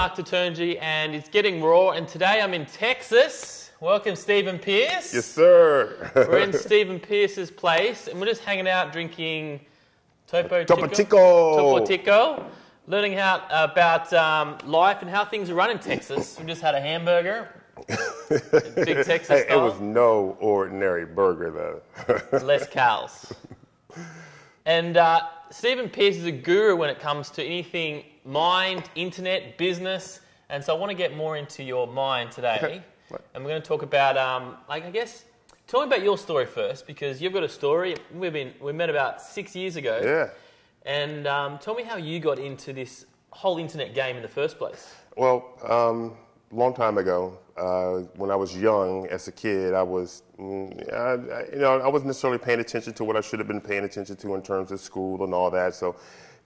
Mark Tatunji, and it's getting raw. And today I'm in Texas. Welcome, Stephen Pearce. Yes, sir. We're in Stephen Pearce's place, and we're just hanging out drinking Topo Chico, learning about life and how things are run in Texas. We just had a hamburger, big Texas style. It was no ordinary burger, though. Less cows. And Stephen Pearce is a guru when it comes to anything mind, internet, business. And so I want to get more into your mind today. Okay. And we're going to talk about, tell me about your story first, because you've got a story. We met about 6 years ago. Yeah. And tell me how you got into this whole internet game in the first place. Well, long time ago, when I was young, as a kid, I was, I wasn't necessarily paying attention to what I should have been paying attention to in terms of school and all that. So,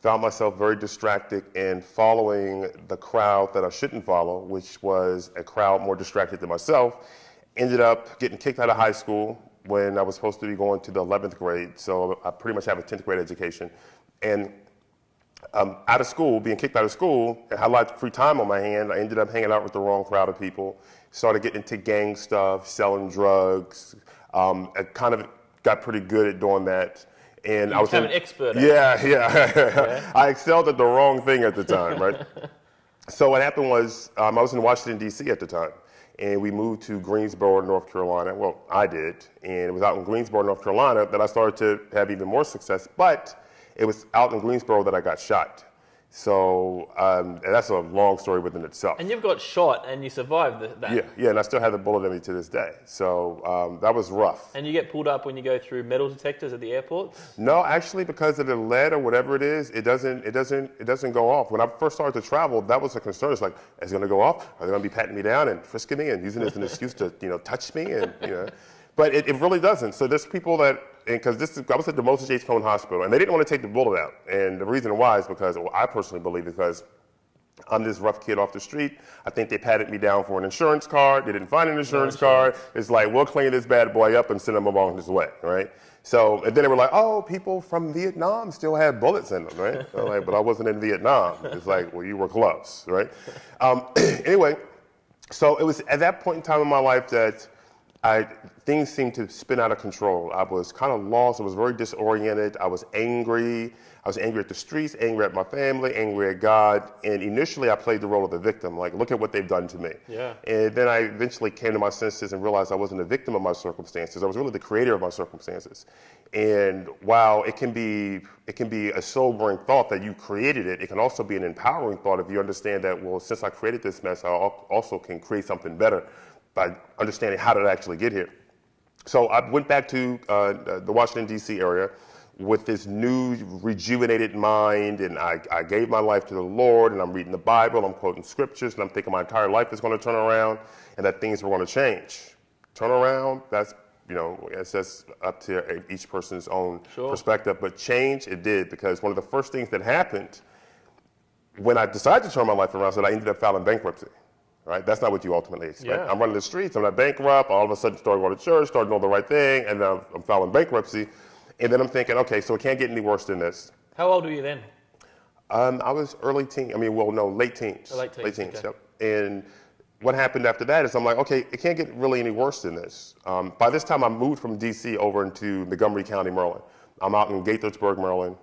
found myself very distracted and following the crowd that I shouldn't follow, which was a crowd more distracted than myself. Ended up getting kicked out of high school when I was supposed to be going to the 11th grade. So I pretty much have a 10th grade education. And out of school, being kicked out of school, I had a lot of free time on my hand. I ended up hanging out with the wrong crowd of people, started getting into gang stuff, selling drugs. I kind of got pretty good at doing that. And I was an expert at it. Yeah. I excelled at the wrong thing at the time, right? So what happened was I was in Washington, D.C. at the time. And we moved to Greensboro, North Carolina. Well, I did. And it was out in Greensboro, North Carolina that I started to have even more success. But it was out in Greensboro that I got shot. So and that's a long story within itself. And you've got shot and you survived that. Yeah, and I still have the bullet in me to this day. So that was rough. And you get pulled up when you go through metal detectors at the airports? No, actually, because of the lead or whatever it is, it doesn't go off. When I first started to travel, that was a concern. It's like, is it going to go off? Are they going to be patting me down and frisking me and using it as an excuse to touch me and But it really doesn't. So there's people that, because I was at the Moses H. Cone Hospital, and they didn't want to take the bullet out. And the reason why is because, I personally believe, because I'm this rough kid off the street. I think they patted me down for an insurance card. They didn't find an insurance card. It's like, we'll clean this bad boy up and send him along his way, right? So, and then they were like, oh, people from Vietnam still had bullets in them, right? I'm like, but I wasn't in Vietnam. It's like, well, you were close, right? Anyway, so it was at that point in time in my life that things seemed to spin out of control. I was kind of lost. I was very disoriented. I was angry. I was angry at the streets, angry at my family, angry at God. And initially, I played the role of the victim. Like, look at what they've done to me. Yeah. And then I eventually came to my senses and realized I wasn't a victim of my circumstances. I was really the creator of my circumstances. And while it can be a sobering thought that you created it, it can also be an empowering thought if you understand that, well, since I created this mess, I also can create something better by understanding how did I actually get here. So I went back to the Washington, D.C. area with this new rejuvenated mind, and I gave my life to the Lord, and I'm reading the Bible, I'm quoting scriptures, and I'm thinking my entire life is going to turn around and that things were going to change. Turn around, that's up to each person's own perspective, but change, it did, because one of the first things that happened when I decided to turn my life around is that I ended up filing bankruptcy. Right? That's not what you ultimately expect. Yeah. I'm running the streets, I'm not bankrupt, all of a sudden started going to church, started doing the right thing, and then I'm filing bankruptcy. And then I'm thinking, okay, so it can't get any worse than this. How old were you then? I was late teens. Late teens. Late teens, okay. Yep. And what happened after that is I'm like, okay, it can't get really any worse than this. By this time, I moved from D.C. over into Montgomery County, Maryland. I'm out in Gaithersburg, Maryland.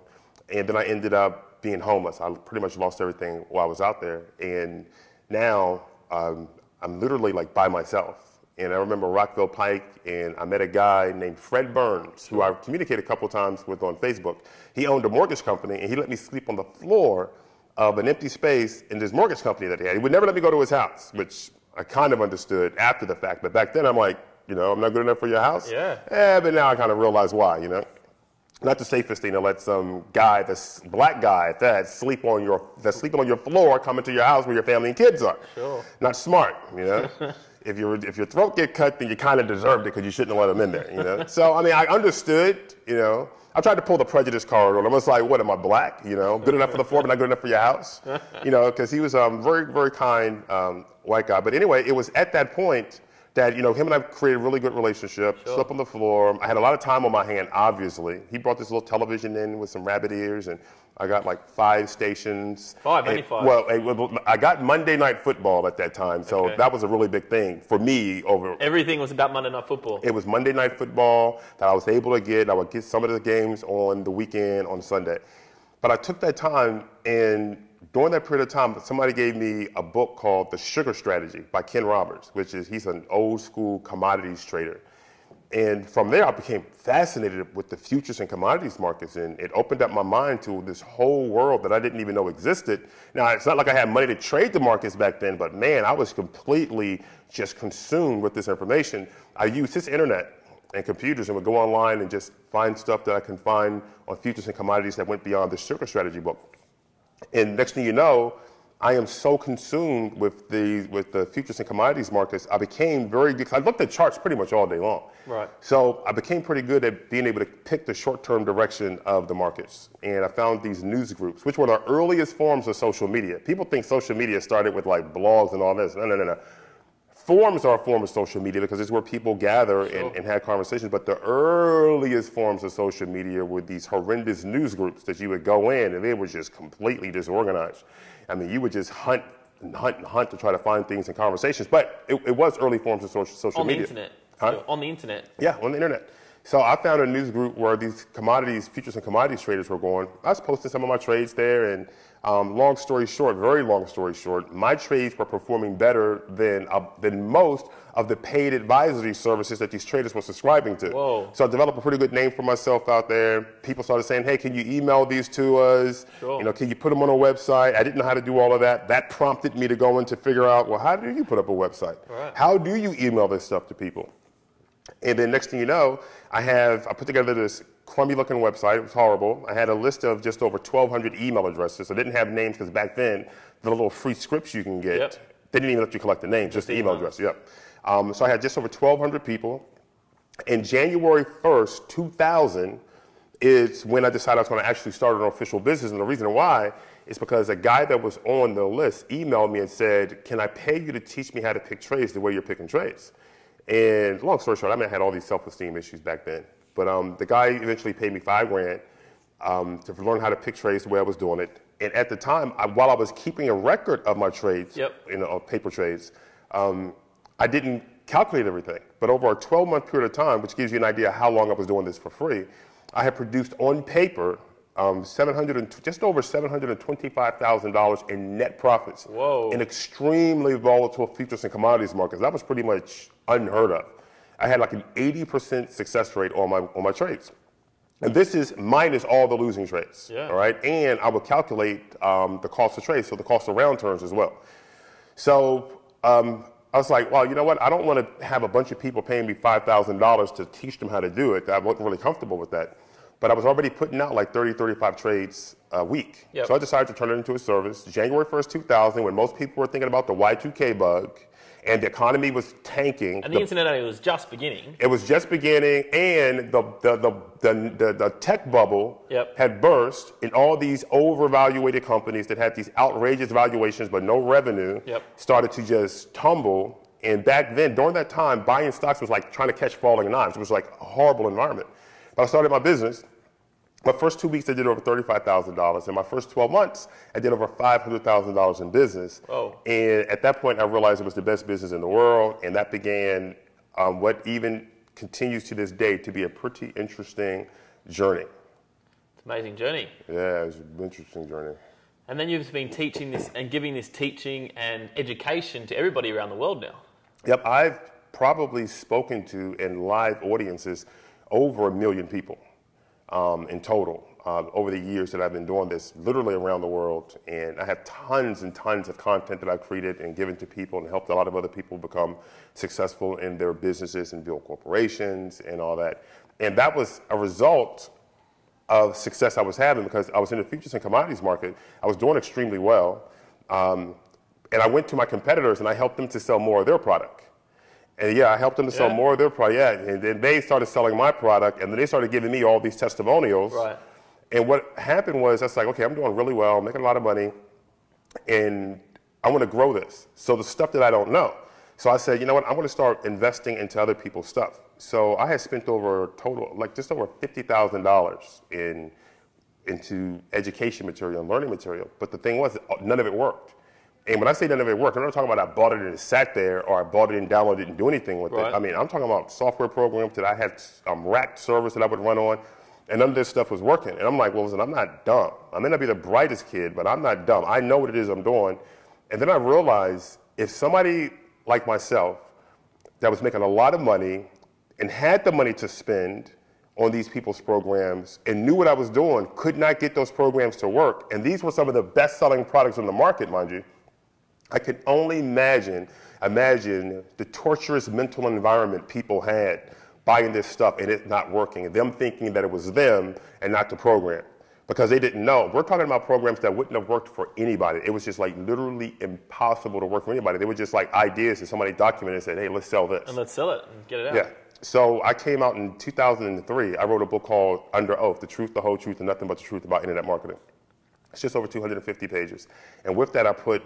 And then I ended up being homeless. I pretty much lost everything while I was out there. And now, I'm literally like by myself. And I remember Rockville Pike, and I met a guy named Fred Burns, who I communicated a couple of times with on Facebook. He owned a mortgage company, and he let me sleep on the floor of an empty space in this mortgage company that he had. He would never let me go to his house, which I kind of understood after the fact. But back then, I'm like, I'm not good enough for your house? Yeah. But now I kind of realize why, Not the safest thing to let some guy, this black guy at that, sleeping on your floor, come into your house where your family and kids are. Sure. Not smart, If your throat get cut, then you kind of deserved it because you shouldn't have let him in there, So I understood, I tried to pull the prejudice card on him. I was like, what, am I black? Good enough for the floor, but not good enough for your house? Because he was a very, very kind white guy. But anyway, it was at that point that, him and I created a really good relationship, slept on the floor. I had a lot of time on my hand, obviously. He brought this little television in with some rabbit ears, and I got like 5 stations. Only 5? Well, I got Monday Night Football at that time, so that was a really big thing for me. Everything was about Monday Night Football. It was Monday Night Football that I was able to get. I would get some of the games on the weekend, on Sunday. But I took that time, and during that period of time, somebody gave me a book called The Sugar Strategy by Ken Roberts, he's an old school commodities trader. And from there, I became fascinated with the futures and commodities markets, and it opened up my mind to this whole world that I didn't even know existed. Now, it's not like I had money to trade the markets back then, but man, I was completely just consumed with this information. I used this internet and computers and would go online and just find stuff that I can find on futures and commodities that went beyond the Sugar Strategy book. And next thing you know, I am so consumed with the futures and commodities markets, I became very good. I looked at charts pretty much all day long. Right. So I became pretty good at being able to pick the short-term direction of the markets. And I found these news groups, which were the earliest forms of social media. People think social media started with like blogs and all this. No. Forums are a form of social media because it's where people gather and have conversations. But the earliest forms of social media were these horrendous news groups that you would go in and they were just completely disorganized. I mean, you would just hunt to try to find things in conversations. But it was early forms of social media. On the internet? Huh? On the internet? Yeah, on the internet. So I found a news group where these futures and commodities traders were going. I was posting some of my trades there, and long story short, very long story short, my trades were performing better than most of the paid advisory services that these traders were subscribing to. Whoa. So I developed a pretty good name for myself out there. People started saying, hey, can you email these to us? Sure. You know, can you put them on a website? I didn't know how to do all of that. That prompted me to go in to figure out, well, how do you put up a website? Right. How do you email this stuff to people? And then next thing you know, I put together this crummy looking website. It was horrible. I had a list of just over 1,200 email addresses. I didn't have names because back then, the little free scripts you can get, they didn't even let you collect the names, just the email address. Yep. So I had just over 1,200 people. And January 1st, 2000 is when I decided I was going to actually start an official business. And the reason why is because a guy that was on the list emailed me and said, can I pay you to teach me how to pick trades the way you're picking trades? And long story short, I had all these self-esteem issues back then. But the guy eventually paid me $5,000 to learn how to pick trades the way I was doing it. And at the time, while I was keeping a record of my trades, paper trades, I didn't calculate everything. But over a 12-month period of time, which gives you an idea how long I was doing this for free, I had produced on paper just over $725,000 in net profits. Whoa. In extremely volatile futures and commodities markets. That was pretty much unheard of. I had like an 80% success rate on my trades. And this is minus all the losing trades. Yeah. All right. And I would calculate the cost of trades, so the cost of round turns as well. So I was like, well, you know what? I don't want to have a bunch of people paying me $5,000 to teach them how to do it. I wasn't really comfortable with that. But I was already putting out like 30, 35 trades a week. Yep. So I decided to turn it into a service. January 1st, 2000, when most people were thinking about the Y2K bug and the economy was tanking. And the internet was just beginning. It was just beginning, and the tech bubble had burst, and all these overvaluated companies that had these outrageous valuations but no revenue started to just tumble. And back then, during that time, buying stocks was like trying to catch falling knives. It was like a horrible environment. But I started my business. My first 2 weeks, I did over $35,000. In my first 12 months, I did over $500,000 in business. Oh. And at that point, I realized it was the best business in the world. And that began what even continues to this day to be a pretty interesting journey. It's an amazing journey. Yeah, it's an interesting journey. And then you've been teaching this and giving this teaching and education to everybody around the world now. Yep, I've probably spoken to in live audiences over 1 million people. In total, over the years that I've been doing this, literally around the world. And I have tons and tons of content that I've created and given to people and helped a lot of other people become successful in their businesses and build corporations and all that. And that was a result of success I was having because I was in the futures and commodities market. I was doing extremely well. And I went to my competitors and I helped them to sell more of their product. And I helped them to sell more of their product. And then they started selling my product, and then they started giving me all these testimonials. Right. And what happened was, I was like, okay, I'm doing really well, I'm making a lot of money, and I want to grow this. So the stuff that I don't know. So I said, you know what, I'm going to start investing into other people's stuff. So I had spent over total, like just over $50,000 in into education material and learning material. But the thing was, none of it worked. And when I say none of it worked, I'm not talking about I bought it and it sat there, or I bought it and downloaded it and do anything with it. I mean, I'm talking about software programs that I had racked servers that I would run on, and none of this stuff was working. And I'm like, well, listen, I'm not dumb. I may not be the brightest kid, but I'm not dumb. I know what it is I'm doing. And then I realized if somebody like myself that was making a lot of money and had the money to spend on these people's programs and knew what I was doing, could not get those programs to work, and these were some of the best-selling products on the market, mind you, I could only imagine the torturous mental environment people had buying this stuff and it not working, and them thinking that it was them and not the program, because they didn't know. We're talking about programs that wouldn't have worked for anybody. It was just like literally impossible to work for anybody. They were just like ideas that somebody documented and said, hey, let's sell this. And let's sell it and get it out. Yeah. So I came out in 2003. I wrote a book called Under Oath, The Truth, the Whole Truth, and Nothing But the Truth About Internet Marketing. It's just over 250 pages. And with that, I put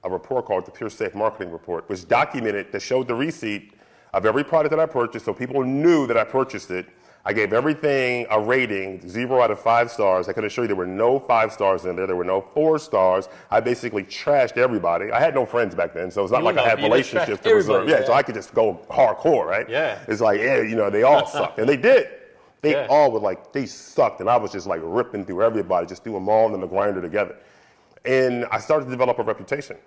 a report called the Pure Safe Marketing Report, which documented, that showed the receipt of every product that I purchased, so people knew that I purchased it. I gave everything a rating, 0 out of 5 stars. I could assure you there were no 5 stars in there. There were no 4 stars. I basically trashed everybody. I had no friends back then, so it's not like I had relationships to reserve. Yeah, so I could just go hardcore, right? Yeah. It's like, yeah, you know, they all sucked. And they did. They all were like, they sucked. And I was just like ripping through everybody, just threw them all in the grinder together. And I started to develop a reputation.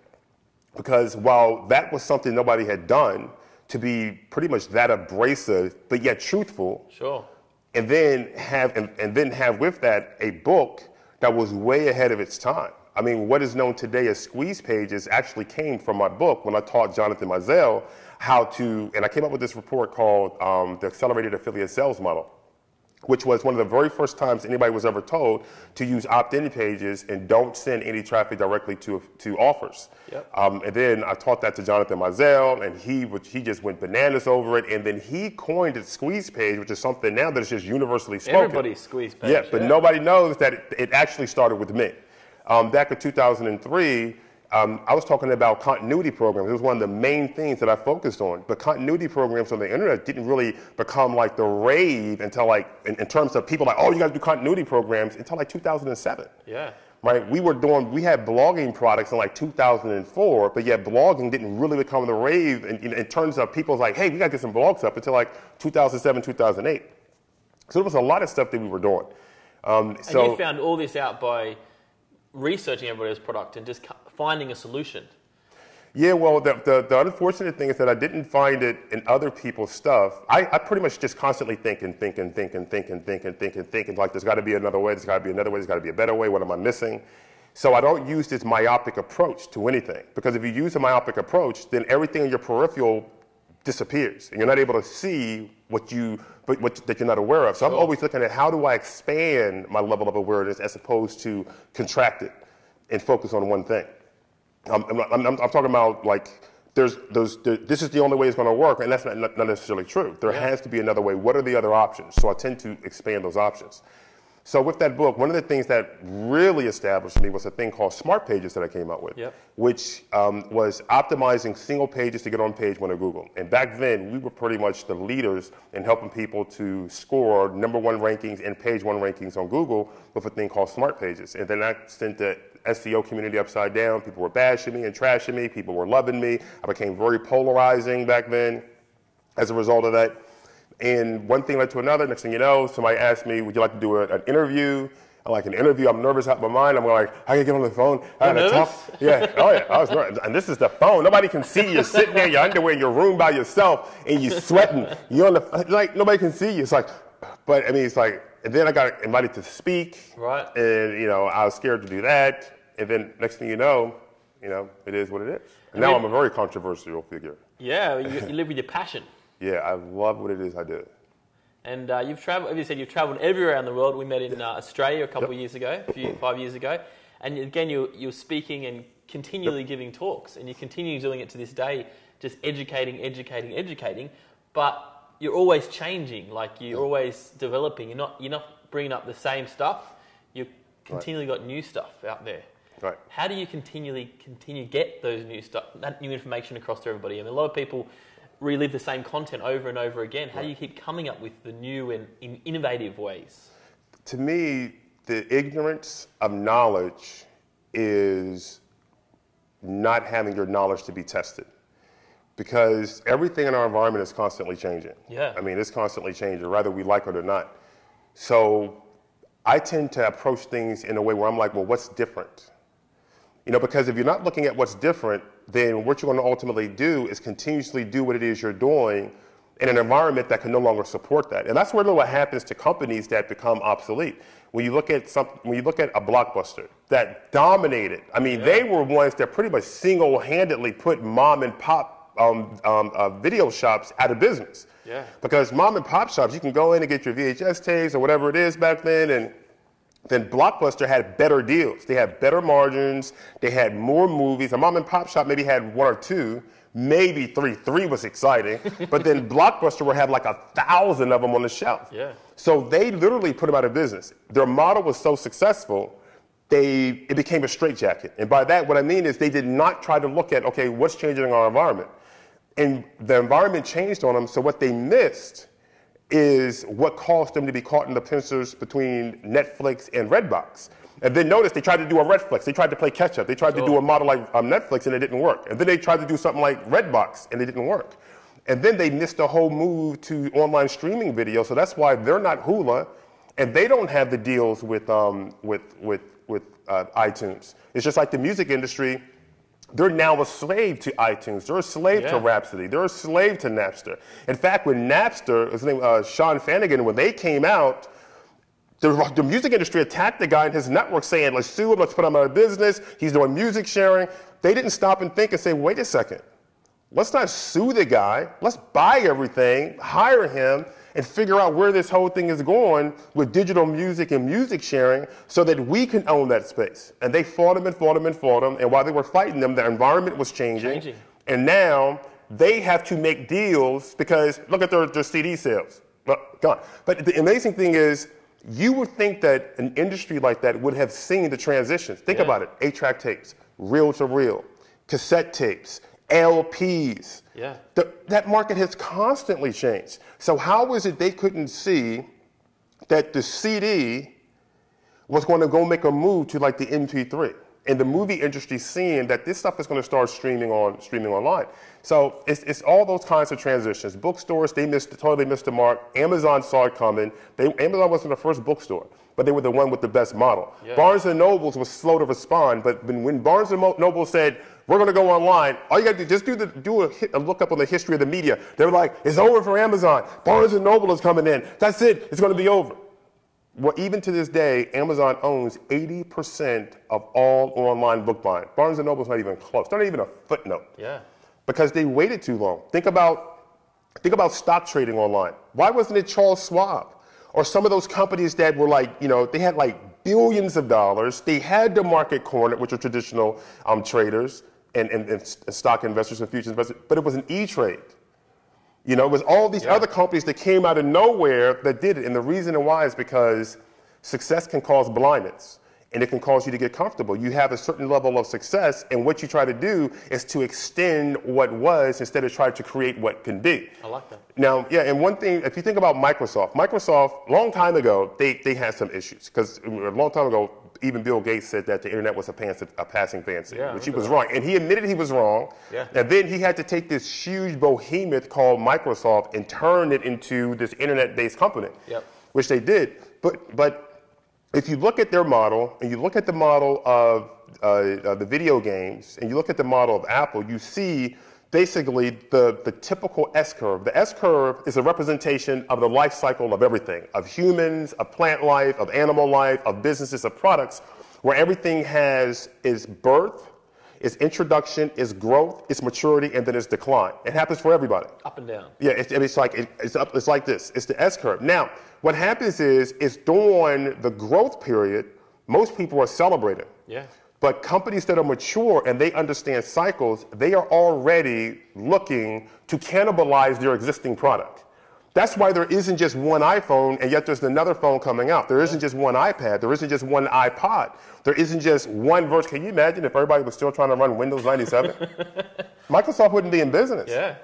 Because while that was something nobody had done, to be pretty much that abrasive, but yet truthful. Sure. And then have with that a book that was way ahead of its time. I mean, what is known today as squeeze pages actually came from my book when I taught Jonathan Mizell how to, and I came up with this report called the Accelerated Affiliate Sales Model, which was one of the very first times anybody was ever told to use opt-in pages and don't send any traffic directly to offers. Yep. And then I taught that to Jonathan Mizell, and he just went bananas over it. And then he coined it squeeze page, which is something now that is just universally spoken. Everybody's squeeze page. Yeah, but nobody knows that it actually started with me. Back in 2003, I was talking about continuity programs. It was one of the main things that I focused on. But continuity programs on the internet didn't really become like the rave until like, in terms of people like, oh, you got to do continuity programs, until like 2007. Yeah. Right? We had blogging products in like 2004, but yet blogging didn't really become the rave in terms of people's like, hey, we got to get some blogs up until like 2007, 2008. So there was a lot of stuff that we were doing. And you found all this out by researching everybody's product and just finding a solution. Yeah, well, the unfortunate thing is that I didn't find it in other people's stuff. I pretty much just constantly thinking, like there's got to be another way, there's got to be another way, there's got to be a better way, what am I missing? So I don't use this myopic approach to anything, because if you use a myopic approach, then everything in your peripheral disappears, and you're not able to see that you're not aware of. So I'm always looking at how do I expand my level of awareness as opposed to contract it and focus on one thing. I'm talking about like this is the only way it's going to work, and that's not necessarily true. There has to be another way. What are the other options? So I tend to expand those options. So with that book, one of the things that really established me was a thing called Smart Pages that I came up with, which was optimizing single pages to get on page 1 of Google. And back then, we were pretty much the leaders in helping people to score #1 rankings and page 1 rankings on Google with a thing called Smart Pages. And then I sent the SEO community upside down. People were bashing me and trashing me. People were loving me. I became very polarizing back then as a result of that. And one thing led to another. Next thing you know, somebody asked me, would you like to do an interview? I'm like, an interview? I'm nervous out of my mind. I'm like, I can get on the phone. I gotta talk. Yeah, oh yeah, I was nervous. And this is the phone. Nobody can see you. You're sitting there in your underwear in your room by yourself, and you're sweating. You're on the, like, nobody can see you. It's like, but I mean, it's like, and then I got invited to speak. Right. And, you know, I was scared to do that. And then next thing you know, it is what it is. And now I'm a very controversial figure. Yeah, you live with your passion. Yeah, I love what it is I do. And you've traveled, as you said, you've traveled everywhere around the world. We met in Australia a couple of years ago, 5 years ago. And again, you're speaking and continually giving talks. And you continue doing it to this day, just educating. But you're always changing. Like, you're always developing. You're not bringing up the same stuff. You've continually got new stuff out there. Right. How do you continue get those that new information across to everybody? I mean, a lot of people relive the same content over and over again. How do you keep coming up with the new and innovative ways? To me, the ignorance of knowledge is not having your knowledge to be tested. Because everything in our environment is constantly changing. Yeah. I mean, it's constantly changing, whether we like it or not. So I tend to approach things in a way where I'm like, well, what's different? You know, because if you're not looking at what's different, then what you're going to ultimately do is continuously do what it is you're doing in an environment that can no longer support that. And that's really what happens to companies that become obsolete. When you look at a Blockbuster that dominated, I mean, they were ones that pretty much single-handedly put mom and pop video shops out of business. Yeah. Because mom and pop shops, you can go in and get your VHS tapes or whatever it is back then, and then Blockbuster had better deals. They had better margins. They had more movies. A mom and pop shop maybe had one or two, maybe three. Three was exciting. But then Blockbuster would have like 1,000 of them on the shelf. Yeah. So they literally put them out of business. Their model was so successful, it became a straitjacket. And by that, what I mean is they did not try to look at, okay, what's changing in our environment? And the environment changed on them, so what they missed is what caused them to be caught in the pincers between Netflix and Redbox. And then notice they tried to do a Redflix. They tried to play catch up. They tried to do a model like Netflix, and it didn't work. And then they tried to do something like Redbox, and it didn't work. And then they missed the whole move to online streaming video, so that's why they're not Hula, and they don't have the deals with iTunes. It's just like the music industry. They're now a slave to iTunes. They're a slave to Rhapsody. They're a slave to Napster. In fact, when Napster, his name Sean Fanigan, when they came out, the music industry attacked the guy in his network saying, let's sue him, let's put him out of business. He's doing music sharing. They didn't stop and think and say, wait a second. Let's not sue the guy. Let's buy everything, hire him, and figure out where this whole thing is going with digital music and music sharing so that we can own that space. And they fought him and fought him and fought him. And while they were fighting them, the environment was changing. And now they have to make deals because look at their CD sales. Gone. But the amazing thing is, you would think that an industry like that would have seen the transitions. Think about it. 8-track tapes, reel-to-reel, cassette tapes, LPs. Yeah. That market has constantly changed. So how is it they couldn't see that the CD was going to go make a move to like the MP3? And the movie industry seeing that this stuff is going to start streaming online. So it's all those kinds of transitions. Bookstores, they totally missed the mark. Amazon saw it coming. Amazon wasn't the first bookstore, but they were the one with the best model. Yeah. Barnes & Noble was slow to respond, but when Barnes & Noble said, we're going to go online, all you got to do, just do a look up on the history of the media. They were like, it's over for Amazon. Barnes & Noble is coming in. That's it. It's going to be over. Well, even to this day, Amazon owns 80% of all online book buying. Barnes & Noble's not even close. Not even a footnote. Yeah. Because they waited too long. Think about stock trading online. Why wasn't it Charles Schwab? Or some of those companies that were like, you know, they had like billions of dollars. They had the market cornered, which are traditional traders and stock investors and futures investors, but it was an E-Trade. You know, it was all these other companies that came out of nowhere that did it. And the reason why is because success can cause blindness. And it can cause you to get comfortable. You have a certain level of success, and what you try to do is to extend what was instead of try to create what can be. I like that. Now, and one thing, if you think about Microsoft, a long time ago, they had some issues. Because a long time ago, even Bill Gates said that the internet was a passing fancy, which he was wrong. And he admitted he was wrong. Yeah. And then he had to take this huge behemoth called Microsoft and turn it into this internet-based company, which they did. But if you look at their model, and you look at the model of the video games, and you look at the model of Apple, you see basically the typical S-curve. The S-curve is a representation of the life cycle of everything, of humans, of plant life, of animal life, of businesses, of products, where everything is birth, is introduction, is growth, is maturity, and then it's decline. It happens for everybody. Up and down. Yeah, it's like this. It's the S-curve. Now, what happens is during the growth period, most people are celebrating. Yeah. But companies that are mature and they understand cycles, they are already looking to cannibalize their existing product. That's why there isn't just one iPhone and yet there's another phone coming out. There isn't just one iPad. There isn't just one iPod. There isn't just one version. Can you imagine if everybody was still trying to run Windows 97? Microsoft wouldn't be in business. Yeah.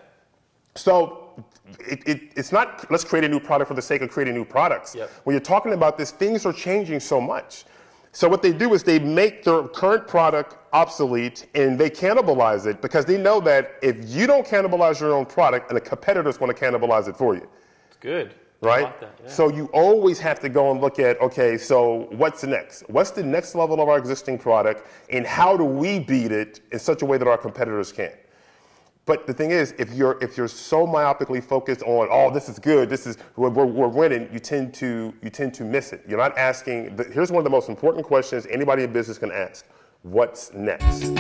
So it's not let's create a new product for the sake of creating new products. Yep. When you're talking about this, things are changing so much. So what they do is they make their current product obsolete and they cannibalize it because they know that if you don't cannibalize your own product, and a competitor's going to cannibalize it for you. It's good. Right? I like that, yeah. So you always have to go and look at, okay, so what's next? What's the next level of our existing product, and how do we beat it in such a way that our competitors can't? But the thing is, if you're so myopically focused on, oh, this is good, we're winning, you tend to miss it. You're not asking. Here's one of the most important questions anybody in business can ask: what's next?